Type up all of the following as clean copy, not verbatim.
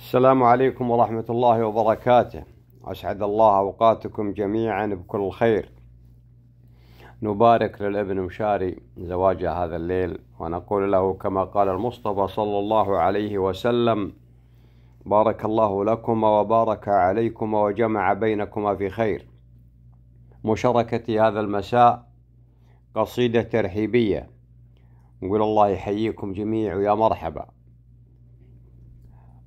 السلام عليكم ورحمة الله وبركاته. أسعد الله أوقاتكم جميعا بكل خير. نبارك للابن مشاري زواج هذا الليل، ونقول له كما قال المصطفى صلى الله عليه وسلم: بارك الله لكما وبارك عليكما وجمع بينكما في خير. مشاركتي هذا المساء قصيدة ترحيبية، نقول الله يحييكم جميع ويا مرحبا.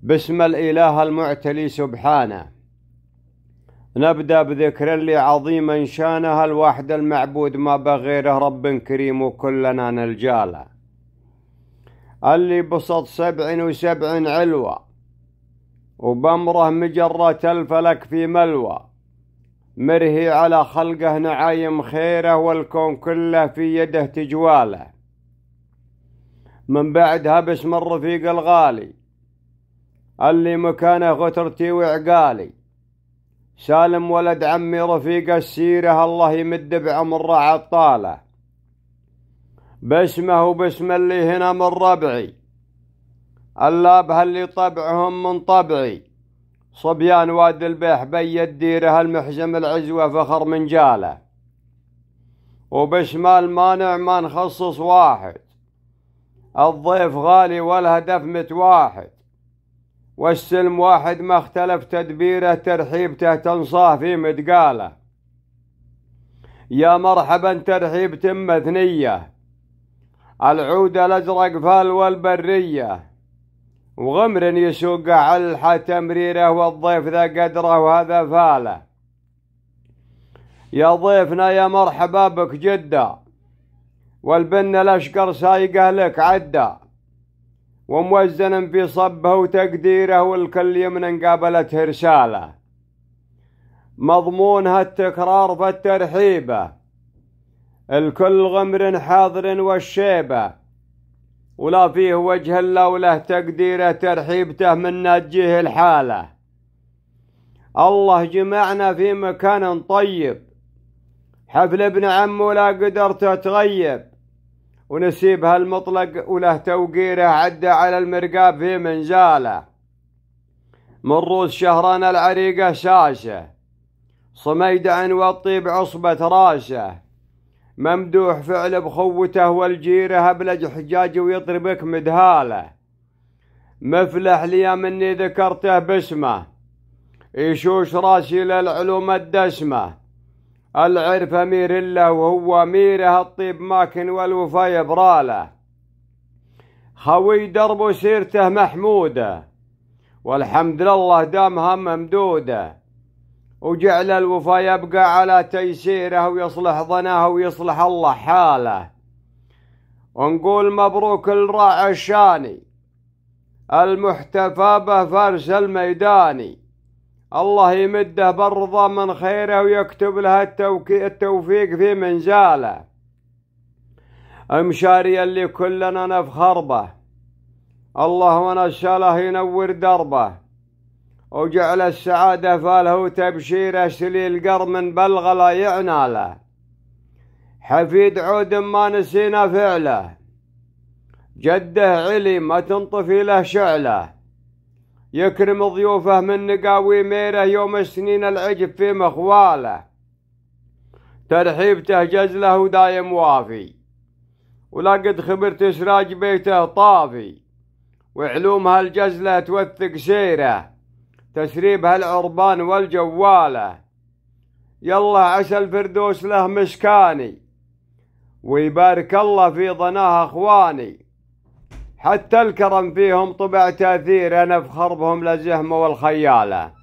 باسم الإله المعتلي سبحانه، نبدأ بذكر اللي عظيما شانه، الوحد المعبود ما بغيره رب كريم وكلنا نلجاله، اللي بسط 77 علوة وبأمره مجرة الفلك في ملوى، مرهي على خلقه نعايم خيره والكون كله في يده تجواله. من بعدها باسم الرفيق الغالي اللي مكانه غترتي وعقالي، سالم ولد عمي رفيق السيرة، الله يمد بعمر عطاله. باسمه وباسم اللي هنا من ربعي، اللابها اللي طبعهم من طبعي، صبيان واد البيح بي الديره، المحزم العزوة فخر من جاله. وباسم المانع ما نخصص واحد، الضيف غالي والهدف متواحد، والسلم واحد ما اختلف تدبيره، ترحيبته تنصاه في مدقاله. يا مرحبا ترحيبة مثنية، العود الازرق فال والبرية، وغمر يسوق على تمريره، والضيف ذا قدره وهذا فاله. يا ضيفنا يا مرحبا بك جدة، والبن الاشقر سايقه لك عده، وموزن في صبه وتقديره، والكل يمن قابلته رساله. مضمونها التكرار فالترحيبه، الكل غمر حاضر والشيبه، ولا فيه وجه الا وله تقديره، ترحيبته من ناجيه الحاله. الله جمعنا في مكان طيب، حفل ابن عم ولا قدرت تغيب، ونسيبها المطلق وله توقيره، عدى على المرقاب في منزاله. من روس شهران العريقة ساسه، صميدع والطيب عصبة راسه، ممدوح فعل بخوته والجيره، أبلج حجاج ويطربك مدهاله. مفلح لي مني ذكرته باسمه، يشوش راسي للعلوم الدسمه، العرف أمير الله وهو أميره، الطيب ماكن والوفا يبراله. خوي درب سيرته محموده، والحمد لله دامها ممدوده، وجعل الوفا يبقى على تيسيره، ويصلح ظناه ويصلح الله حاله. ونقول مبروك الراعي الشاني، المحتفى به فارس الميداني، الله يمده بالرضا من خيره، ويكتب لها التوفيق في منزاله. مشاري اللي كلنا نفخر به، الله ونساله ينور دربه، وجعل السعادة فاله وتبشيره، سليل قرم بلغ لا يعناله. حفيد عود ما نسينا فعله، جده علي ما تنطفي له شعله، يكرم ضيوفه من نقاوي ميره، يوم السنين العجب في مخواله. ترحيبته جزله ودايم وافي، ولا قد خبرت سراج بيته طافي، وعلومها الجزله توثق سيره، تسريبها العربان والجواله. يلا عسى الفردوس له مسكاني، ويبارك الله في ظناها اخواني، حتى الكرم فيهم طبع تاثير، انا افخر بهم للزهمه والخياله.